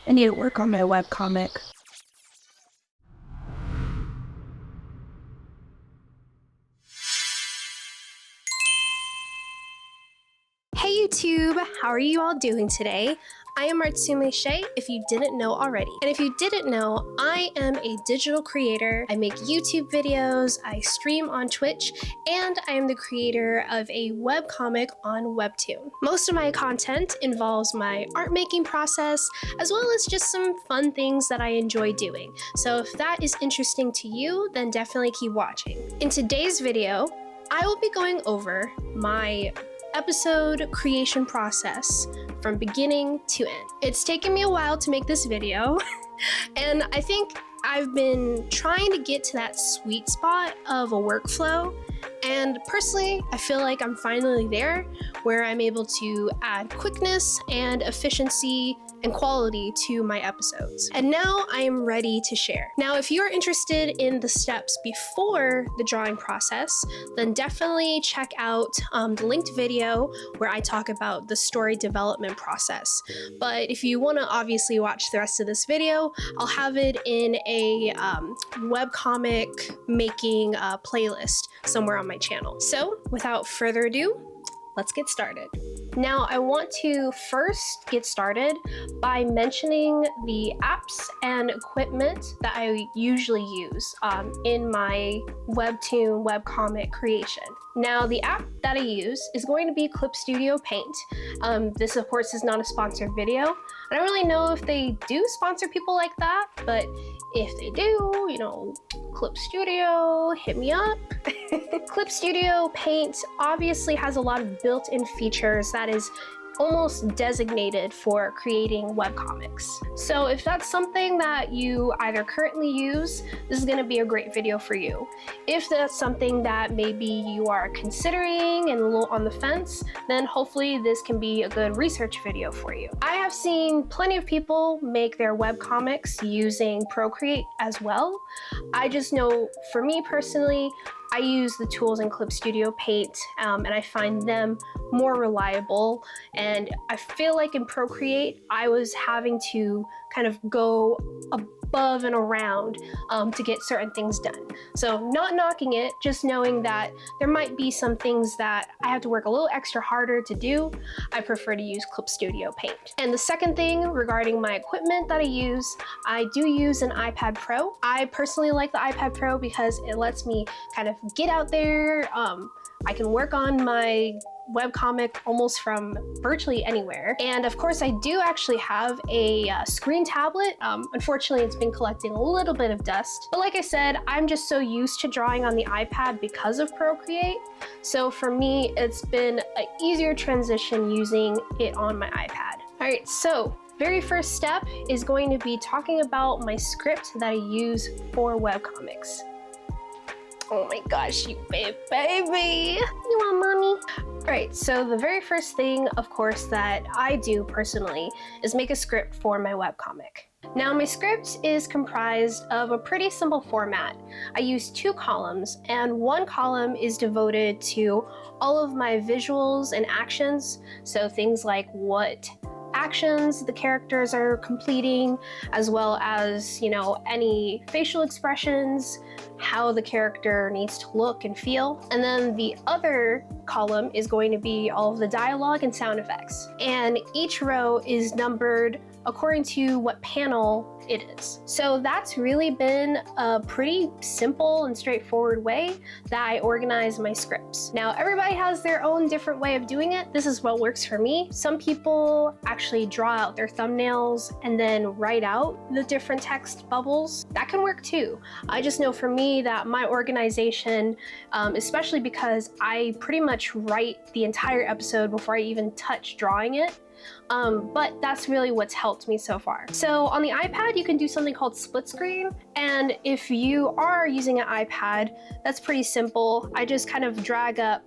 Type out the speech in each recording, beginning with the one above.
I need to work on my webcomic. Hey YouTube, how are you all doing today? I am Artsume Shea, if you didn't know already. And if you didn't know, I am a digital creator. I make YouTube videos, I stream on Twitch, and I am the creator of a webcomic on WEBTOON. Most of my content involves my art making process, as well as just some fun things that I enjoy doing. So if that is interesting to you, then definitely keep watching. In today's video, I will be going over my episode creation process from beginning to end. It's taken me a while to make this video and I think I've been trying to get to that sweet spot of a workflow, and personally I feel like I'm finally there, where I'm able to add quickness and efficiency and quality to my episodes. And now I am ready to share. Now, if you're interested in the steps before the drawing process, then definitely check out the linked video where I talk about the story development process. But if you want to obviously watch the rest of this video, I'll have it in a webcomic making playlist somewhere on my channel. So without further ado, let's get started. Now, I want to first get started by mentioning the apps and equipment that I usually use in my WEBTOON webcomic creation. Now, the app that I use is going to be Clip Studio Paint. This, of course, is not a sponsored video. I don't really know if they do sponsor people like that, but if they do, you know, Clip Studio, hit me up. Clip Studio Paint obviously has a lot of built-in features that is almost designated for creating webcomics. So if that's something that you either currently use, this is going to be a great video for you. If that's something that maybe you are considering and a little on the fence, then hopefully this can be a good research video for you. I have seen plenty of people make their webcomics using Procreate as well. I just know, for me personally, I use the tools in Clip Studio Paint and I find them more reliable, and I feel like in Procreate I was having to kind of go above and around to get certain things done. So not knocking it, just knowing that there might be some things that I have to work a little extra harder to do. I prefer to use Clip Studio Paint. And the second thing regarding my equipment that I do use an iPad Pro. I personally like the iPad Pro because it lets me kind of get out there. I can work on my webcomic almost from virtually anywhere. And of course, I do actually have a screen tablet. Unfortunately, it's been collecting a little bit of dust. But like I said, I'm just so used to drawing on the iPad because of Procreate. So for me, it's been an easier transition using it on my iPad. All right, so very first step is going to be talking about my script that I use for webcomics. Oh my gosh, you baby. You want mommy? All right, so the very first thing, of course, that I do personally is make a script for my webcomic. Now, my script is comprised of a pretty simple format. I use 2 columns, and one column is devoted to all of my visuals and actions. So things like what actions the characters are completing, as well as, you know, any facial expressions, how the character needs to look and feel. And then the other column is going to be all of the dialogue and sound effects. And each row is numbered according to what panel it is. So that's really been a pretty simple and straightforward way that I organize my scripts. Now, everybody has their own different way of doing it. This is what works for me. Some people actually draw out their thumbnails and then write out the different text bubbles. That can work too. I just know for me that my organization, especially because I pretty much write the entire episode before I even touch drawing it, but that's really what's helped me so far. So on the iPad, you can do something called split screen. And if you are using an iPad, that's pretty simple. I just kind of drag up,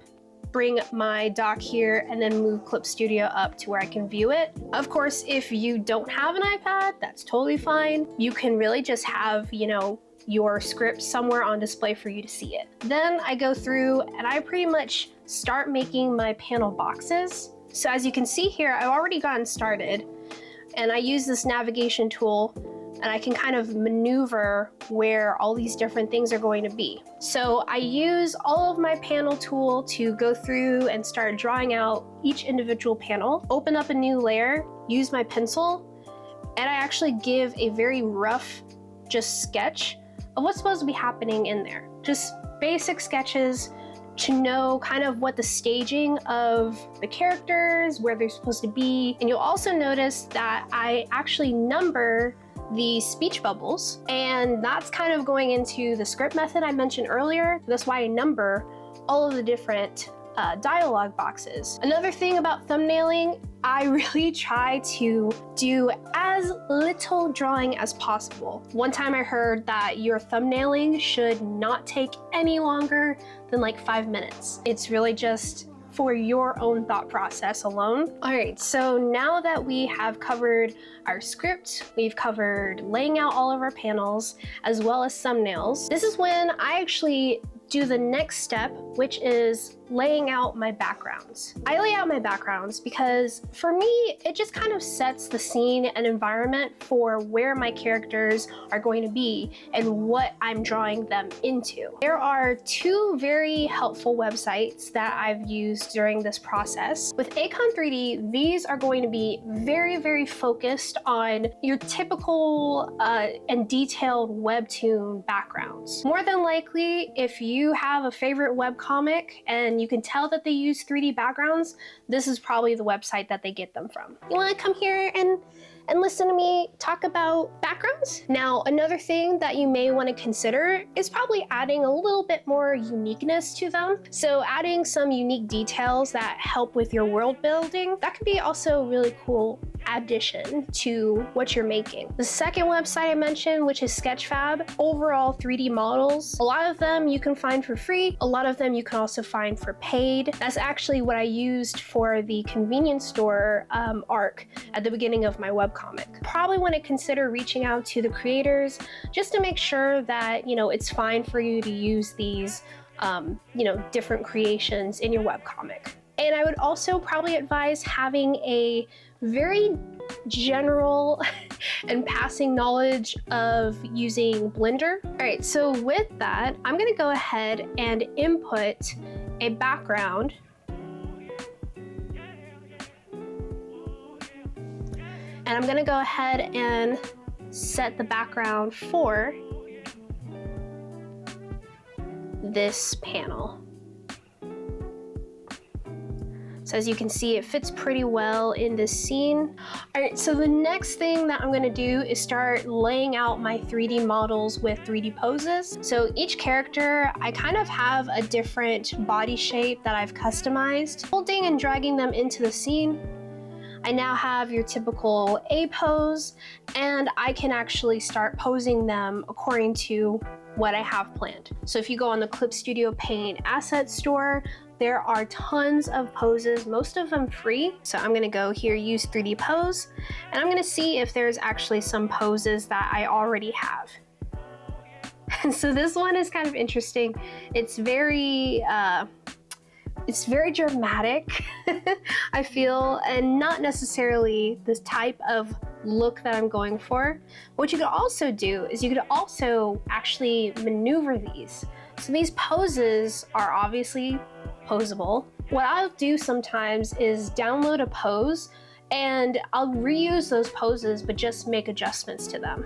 bring my dock here, and then move Clip Studio up to where I can view it. Of course, if you don't have an iPad, that's totally fine. You can really just have, you know, your script somewhere on display for you to see it. Then I go through and I pretty much start making my panel boxes. So as you can see here, I've already gotten started. and I use this navigation tool, and I can kind of maneuver where all these different things are going to be. So I use all of my panel tool to go through and start drawing out each individual panel, open up a new layer, use my pencil, and I actually give a very rough just sketch of what's supposed to be happening in there. Just basic sketches to know kind of what the staging of the characters, where they're supposed to be. And you'll also notice that I actually number the speech bubbles, and that's kind of going into the script method I mentioned earlier. That's why I number all of the different dialogue boxes. Another thing about thumbnailing, I really try to do as little drawing as possible. One time I heard that your thumbnailing should not take any longer than like 5 minutes. It's really just for your own thought process alone. All right, so now that we have covered our script, we've covered laying out all of our panels, as well as thumbnails, this is when I actually do the next step, which is laying out my backgrounds. I lay out my backgrounds because for me, it just kind of sets the scene and environment for where my characters are going to be and what I'm drawing them into. There are 2 very helpful websites that I've used during this process. With Acon 3D, these are going to be very, very focused on your typical and detailed webtoon backgrounds. More than likely, if you have a favorite webcomic and you can tell that they use 3D backgrounds, this is probably the website that they get them from. You want to come here and listen to me talk about backgrounds? Now, another thing that you may want to consider is probably adding a little bit more uniqueness to them. So adding some unique details that help with your world building, that could be also a really cool addition to what you're making. The second website I mentioned, which is Sketchfab, overall 3D models. A lot of them you can find for free. A lot of them you can also find for paid. That's actually what I used for the convenience store arc at the beginning of my webcomic. Probably want to consider reaching out to the creators just to make sure that, you know, it's fine for you to use these, you know, different creations in your webcomic. And I would also probably advise having a very general and passing knowledge of using Blender. All right, so with that, I'm gonna go ahead and input a background. And I'm gonna go ahead and set the background for this panel. So as you can see, it fits pretty well in this scene. All right, so the next thing that I'm gonna do is start laying out my 3D models with 3D poses. So each character, I kind of have a different body shape that I've customized. Holding and dragging them into the scene, I now have your typical A pose, and I can actually start posing them according to what I have planned. So if you go on the Clip Studio Paint asset store, there are tons of poses, most of them free. So I'm gonna go here, use 3D pose, and I'm gonna see if there's actually some poses that I already have. And so this one is kind of interesting. It's very dramatic, I feel, and not necessarily this type of look that I'm going for. What you could also do is you could also actually maneuver these. So these poses are obviously posable. What I'll do sometimes is download a pose and I'll reuse those poses but just make adjustments to them.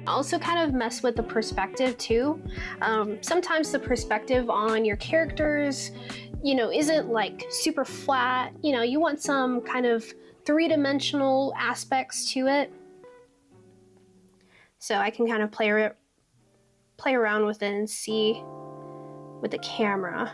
Also kind of mess with the perspective too. Sometimes the perspective on your characters, you know, isn't like super flat. You know, you want some kind of three-dimensional aspects to it. So I can kind of play around with it and see with the camera.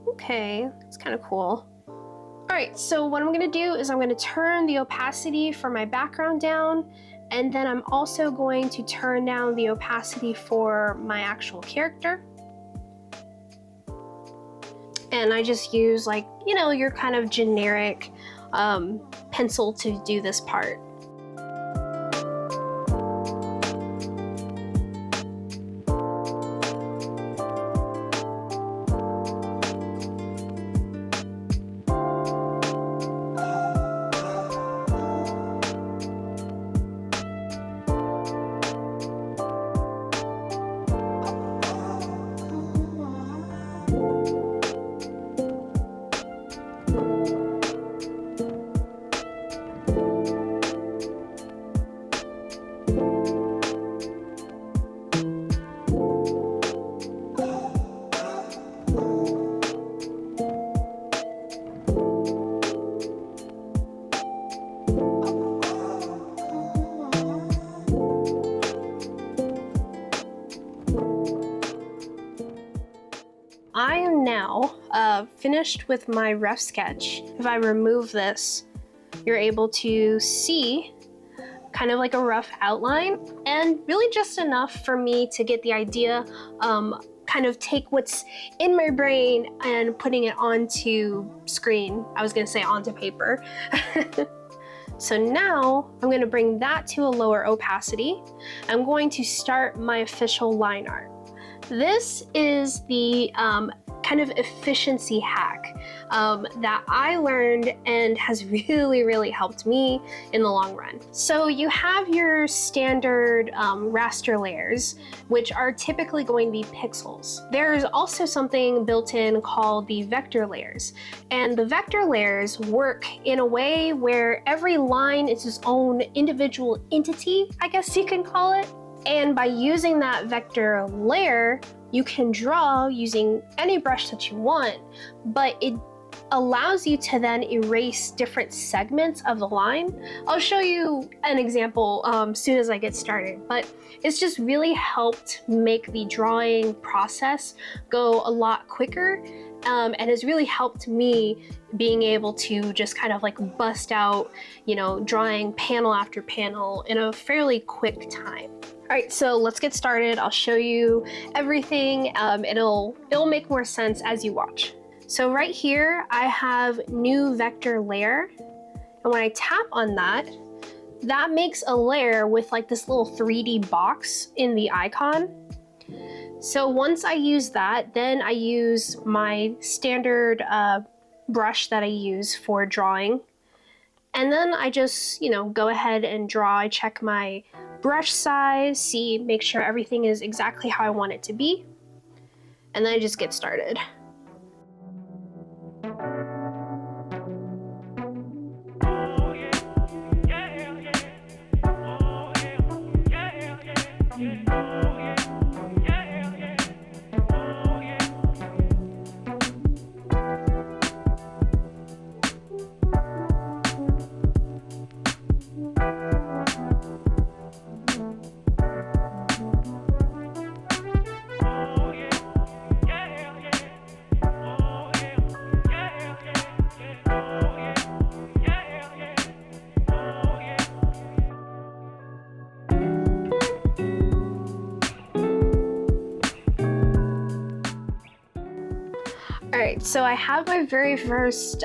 Okay, it's kind of cool. All right, so what I'm gonna do is I'm gonna turn the opacity for my background down, and then I'm also going to turn down the opacity for my actual character. And I just use, like, you know, your kind of generic pencil to do this part. I am now finished with my rough sketch. If I remove this, you're able to see kind of like a rough outline, and really just enough for me to get the idea, kind of take what's in my brain and putting it onto screen. I was gonna say onto paper. So now I'm gonna bring that to a lower opacity. I'm going to start my official line art. This is the kind of efficiency hack that I learned and has really helped me in the long run. So you have your standard raster layers, which are typically going to be pixels. There's also something built in called the vector layers. And the vector layers work in a way where every line is its own individual entity, I guess you can call it. And by using that vector layer, you can draw using any brush that you want, but it allows you to then erase different segments of the line. I'll show you an example soon as I get started, but it's just really helped make the drawing process go a lot quicker, and has really helped me being able to just kind of like bust out, you know, drawing panel after panel in a fairly quick time. All right, so let's get started. I'll show you everything, and it'll make more sense as you watch. So right here, I have new vector layer. And when I tap on that, that makes a layer with like this little 3D box in the icon. So once I use that, then I use my standard brush that I use for drawing. And then I just, you know, go ahead and draw. I check my brush size, make sure everything is exactly how I want it to be. And then I just get started. Alright, so I have my very first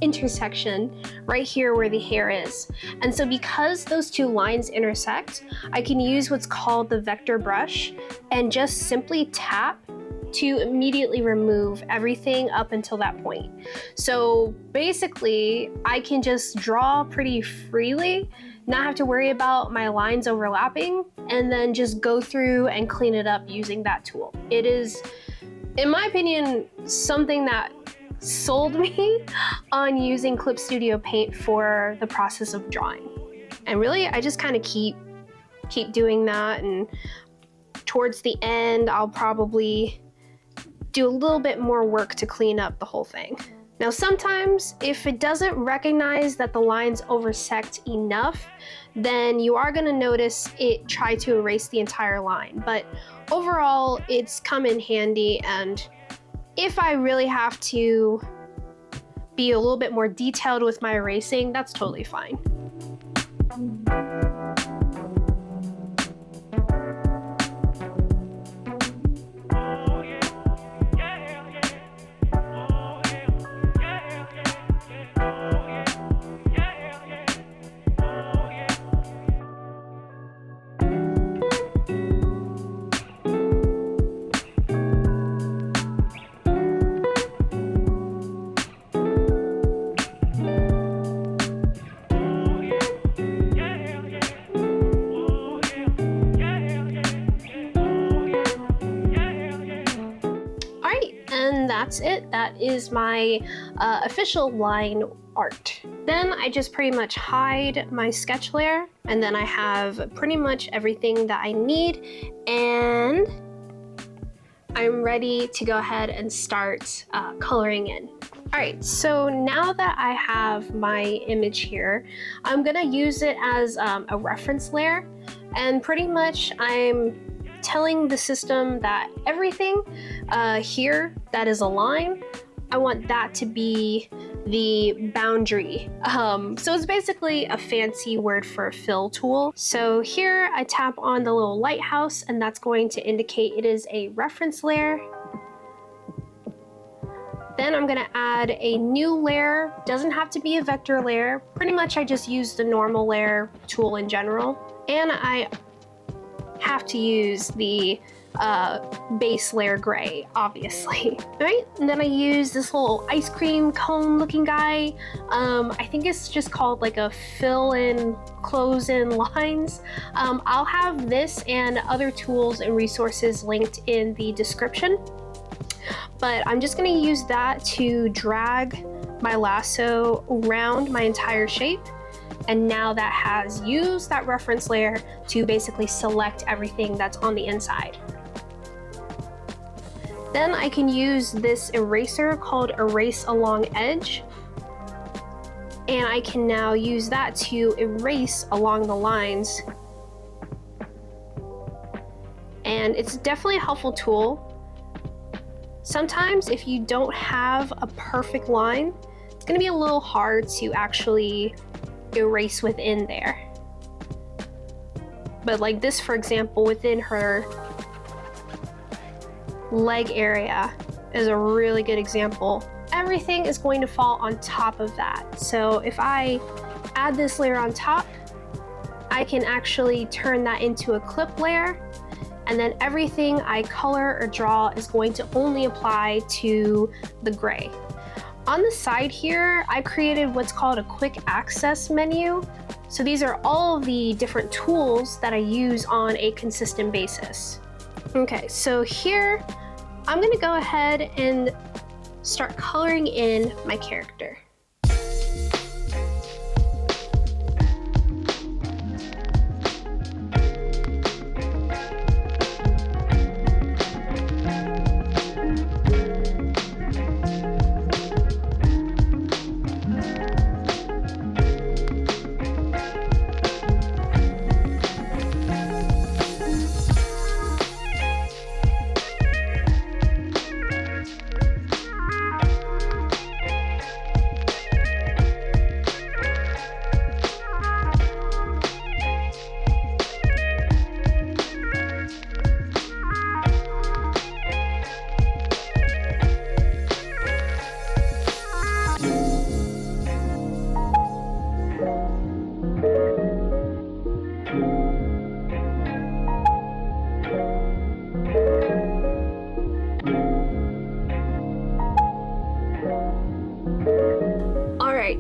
intersection right here where the hair is. And so because those two lines intersect, I can use what's called the vector brush and just simply tap to immediately remove everything up until that point. So basically, I can just draw pretty freely, not have to worry about my lines overlapping, and then just go through and clean it up using that tool. It is, in my opinion, something that sold me on using Clip Studio Paint for the process of drawing. And really, I just kind of keep doing that, and towards the end, I'll probably do a little bit more work to clean up the whole thing. Now sometimes if it doesn't recognize that the lines oversect enough, then you are going to notice it try to erase the entire line. But overall, it's come in handy, and if I really have to be a little bit more detailed with my erasing, that's totally fine. That's it. That is my official line art. Then I just pretty much hide my sketch layer, and then I have pretty much everything that I need, and I'm ready to go ahead and start coloring in. Alright, so now that I have my image here, I'm gonna use it as a reference layer, and pretty much I'm telling the system that everything here that is a line, I want that to be the boundary. So it's basically a fancy word for a fill tool. So here I tap on the little lighthouse, and that's going to indicate it is a reference layer. Then I'm gonna add a new layer. Doesn't have to be a vector layer. Pretty much I just use the normal layer tool in general. And I have to use the base layer gray, obviously. All right, and then I use this little ice cream cone looking guy. I think it's just called like a fill in, close in lines. I'll have this and other tools and resources linked in the description, but I'm just gonna use that to drag my lasso around my entire shape. And now that has used that reference layer to basically select everything that's on the inside. Then I can use this eraser called Erase Along Edge. And I can now use that to erase along the lines. And it's definitely a helpful tool. Sometimes if you don't have a perfect line, it's gonna be a little hard to actually erase within there. But like this, for example, within her leg area is a really good example. Everything is going to fall on top of that. So if I add this layer on top, I can actually turn that into a clip layer, and then everything I color or draw is going to only apply to the gray. On the side here, I created what's called a quick access menu. So these are all of the different tools that I use on a consistent basis. Okay, so here, I'm gonna go ahead and start coloring in my character.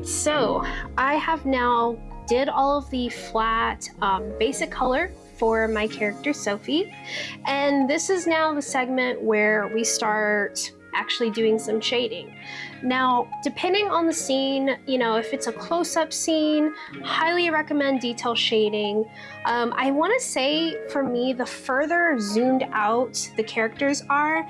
So I have now did all of the flat basic color for my character Sophie, and this is now the segment where we start actually doing some shading. Now, depending on the scene, you know, if it's a close-up scene, highly recommend detail shading. I want to say, for me, the further zoomed out the characters are,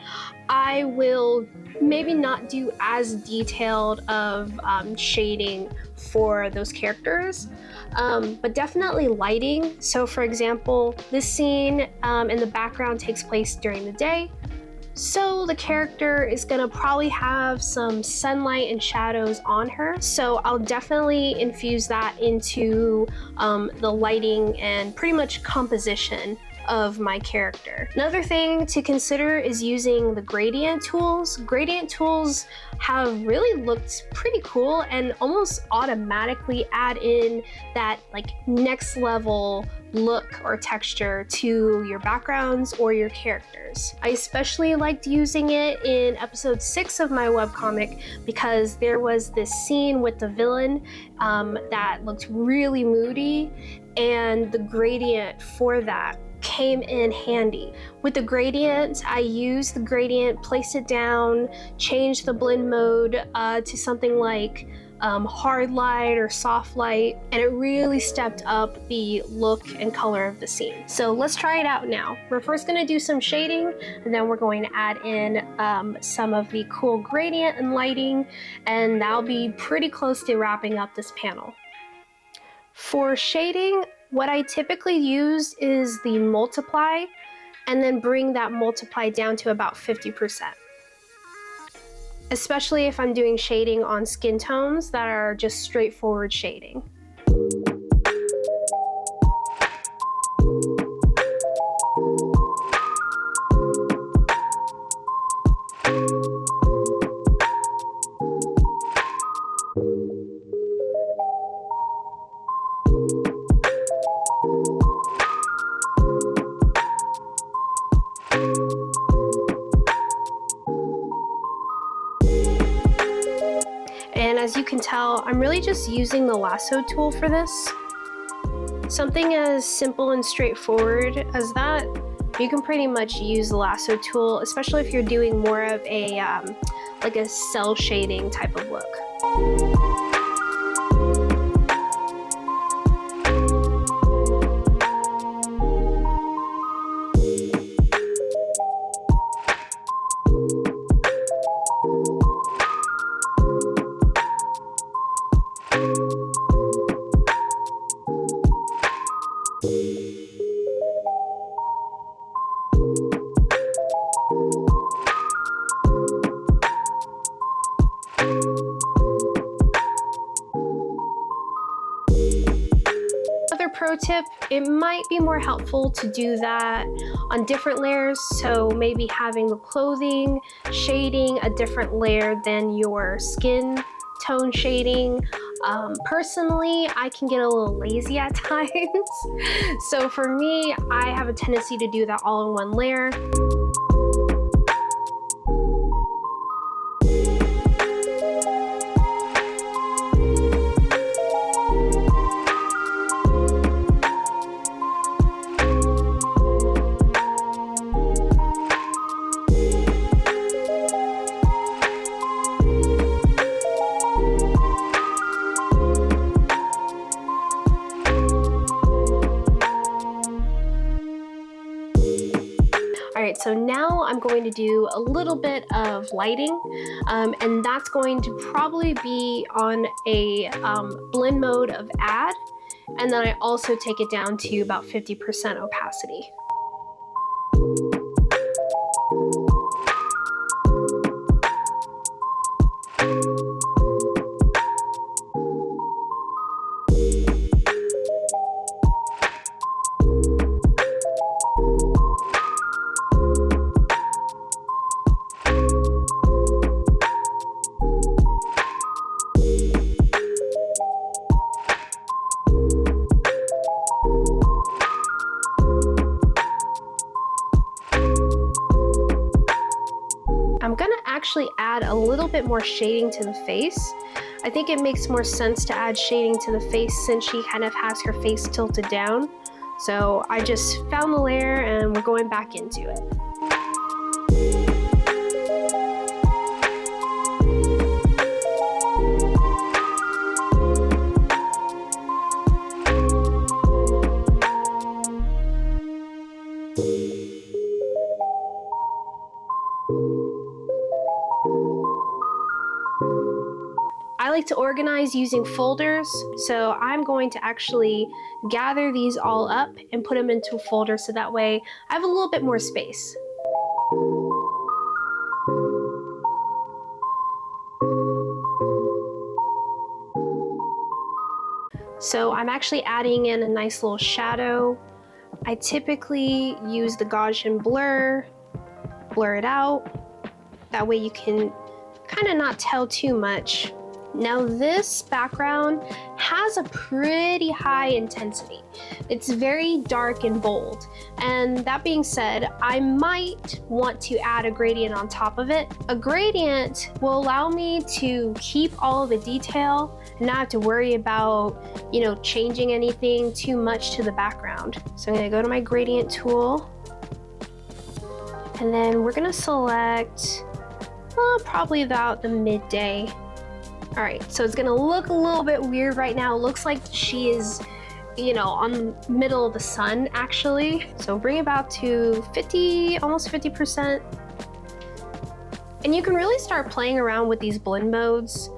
I will maybe not do as detailed of shading for those characters, but definitely lighting. So for example, this scene in the background takes place during the day, so the character is gonna probably have some sunlight and shadows on her. So I'll definitely infuse that into the lighting and pretty much composition of my character. Another thing to consider is using the gradient tools. Gradient tools have really looked pretty cool and almost automatically add in that like next level look or texture to your backgrounds or your characters. I especially liked using it in episode 6 of my webcomic because there was this scene with the villain that looked really moody, and the gradient for that came in handy. With the gradient, I used the gradient, placed it down, changed the blend mode to something like hard light or soft light, and it really stepped up the look and color of the scene. So let's try it out now. We're first going to do some shading, and then we're going to add in some of the cool gradient and lighting, and that'll be pretty close to wrapping up this panel. For shading, what I typically use is the multiply, and then bring that multiply down to about 50%. Especially if I'm doing shading on skin tones that are just straightforward shading. And as you can tell, I'm really just using the lasso tool for this. Something as simple and straightforward as that, you can pretty much use the lasso tool, especially if you're doing more of a like a cell shading type of look. Pro tip, it might be more helpful to do that on different layers, so maybe having the clothing shading a different layer than your skin tone shading. Personally, I can get a little lazy at times, so for me, I have a tendency to do that all in one layer. All right, so now I'm going to do a little bit of lighting, and that's going to probably be on a blend mode of add, and then I also take it down to about 50% opacity. I'm gonna actually add a little bit more shading to the face. I think it makes more sense to add shading to the face since she kind of has her face tilted down. So I just found the layer and we're going back into it. I like to organize using folders, so I'm going to actually gather these all up and put them into a folder so that way I have a little bit more space. So I'm actually adding in a nice little shadow. I typically use the Gaussian blur it out. That way you can kind of not tell too much. Now this background has a pretty high intensity. It's very dark and bold. And that being said, I might want to add a gradient on top of it. A gradient will allow me to keep all of the detail and not have to worry about, changing anything too much to the background. So I'm gonna go to my gradient tool, and then we're gonna select probably about the midday. All right, so it's gonna look a little bit weird right now. It looks like she is, on the middle of the sun actually. So bring it about to 50, almost 50%. And you can really start playing around with these blend modes.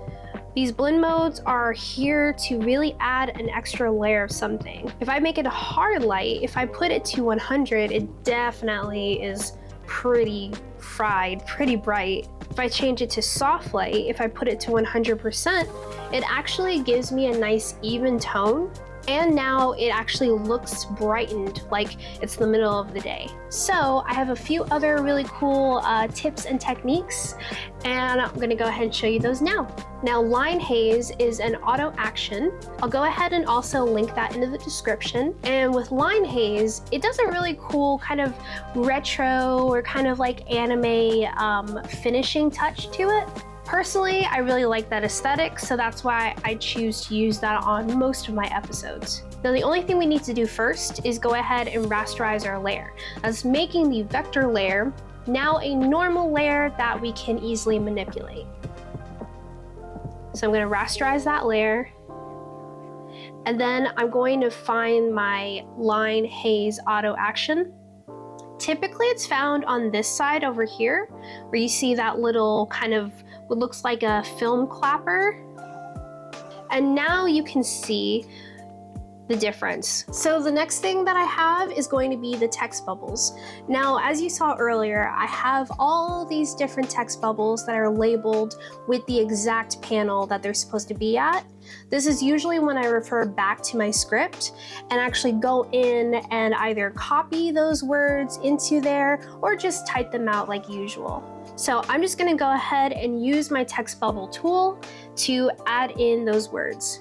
These blend modes are here to really add an extra layer of something. If I make it a hard light, if I put it to 100, it definitely is pretty fried, pretty bright. If I change it to soft light, if I put it to 100%, it actually gives me a nice even tone. And now it actually looks brightened like it's the middle of the day. So I have a few other really cool tips and techniques, and I'm gonna go ahead and show you those now. Now, line haze is an auto action. I'll go ahead and also link that into the description. And with line haze, it does a really cool kind of retro or kind of like anime finishing touch to it. Personally, I really like that aesthetic, so that's why I choose to use that on most of my episodes. Now, the only thing we need to do first is go ahead and rasterize our layer. That's making the vector layer now a normal layer that we can easily manipulate. So I'm going to rasterize that layer, and then I'm going to find my line haze auto action. Typically it's found on this side over here, where you see that little kind of what looks like a film clapper. And now you can see the difference. So the next thing that I have is going to be the text bubbles. Now, as you saw earlier, I have all these different text bubbles that are labeled with the exact panel that they're supposed to be at. This is usually when I refer back to my script and actually go in and either copy those words into there or just type them out like usual. So I'm just gonna go ahead and use my text bubble tool to add in those words.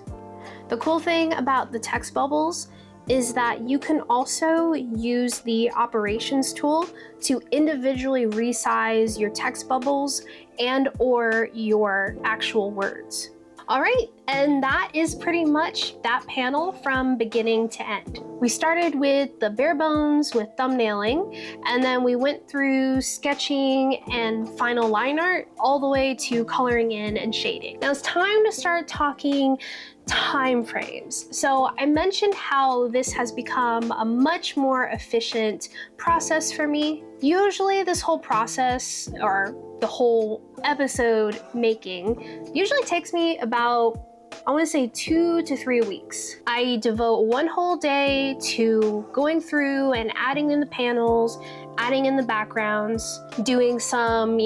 The cool thing about the text bubbles is that you can also use the operations tool to individually resize your text bubbles and or your actual words. All right, and that is pretty much that panel from beginning to end. We started with the bare bones with thumbnailing, and then we went through sketching and final line art all the way to coloring in and shading. Now it's time to start talking time frames. So I mentioned how this has become a much more efficient process for me. Usually this whole process, or the whole episode making, usually takes me about, I want to say 2 to 3 weeks. I devote one whole day to going through and adding in the panels, adding in the backgrounds, doing some,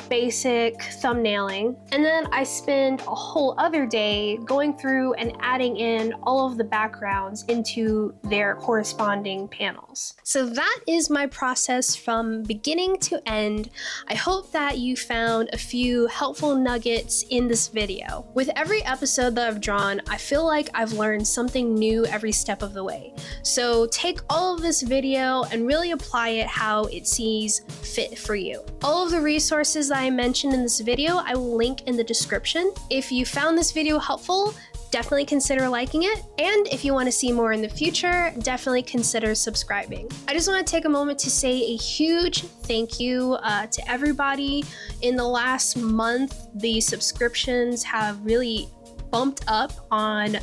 basic thumbnailing. And then I spend a whole other day going through and adding in all of the backgrounds into their corresponding panels. So that is my process from beginning to end. I hope that you found a few helpful nuggets in this video. With every episode that I've drawn, I feel like I've learned something new every step of the way. So take all of this video and really apply it how it sees fit for you. All of the resources that I mentioned in this video, I will link in the description. If you found this video helpful, definitely consider liking it. And if you want to see more in the future, definitely consider subscribing. I just want to take a moment to say a huge thank you to everybody. In the last month, the subscriptions have really bumped up on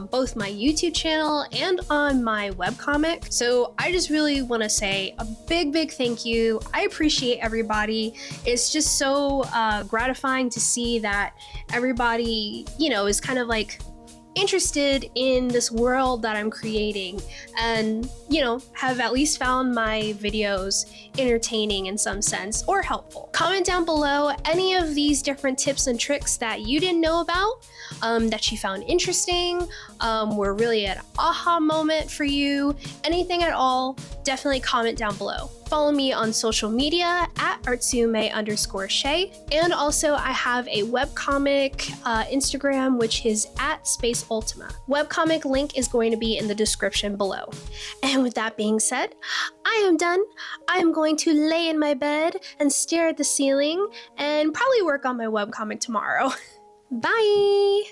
both my YouTube channel and on my webcomic. So I just really want to say a big thank you. I appreciate everybody. It's just so gratifying to see that everybody, you know, is kind of like interested in this world that I'm creating and, you know, have at least found my videos entertaining in some sense or helpful. Comment down below any of these different tips and tricks that you didn't know about, that you found interesting, were really an aha moment for you, anything at all, definitely comment down below. Follow me on social media at Artsume_Shay. And also I have a webcomic Instagram, which is at Space Ultima. Webcomic link is going to be in the description below. And with that being said, I am done. I am going to lay in my bed and stare at the ceiling and probably work on my webcomic tomorrow. Bye!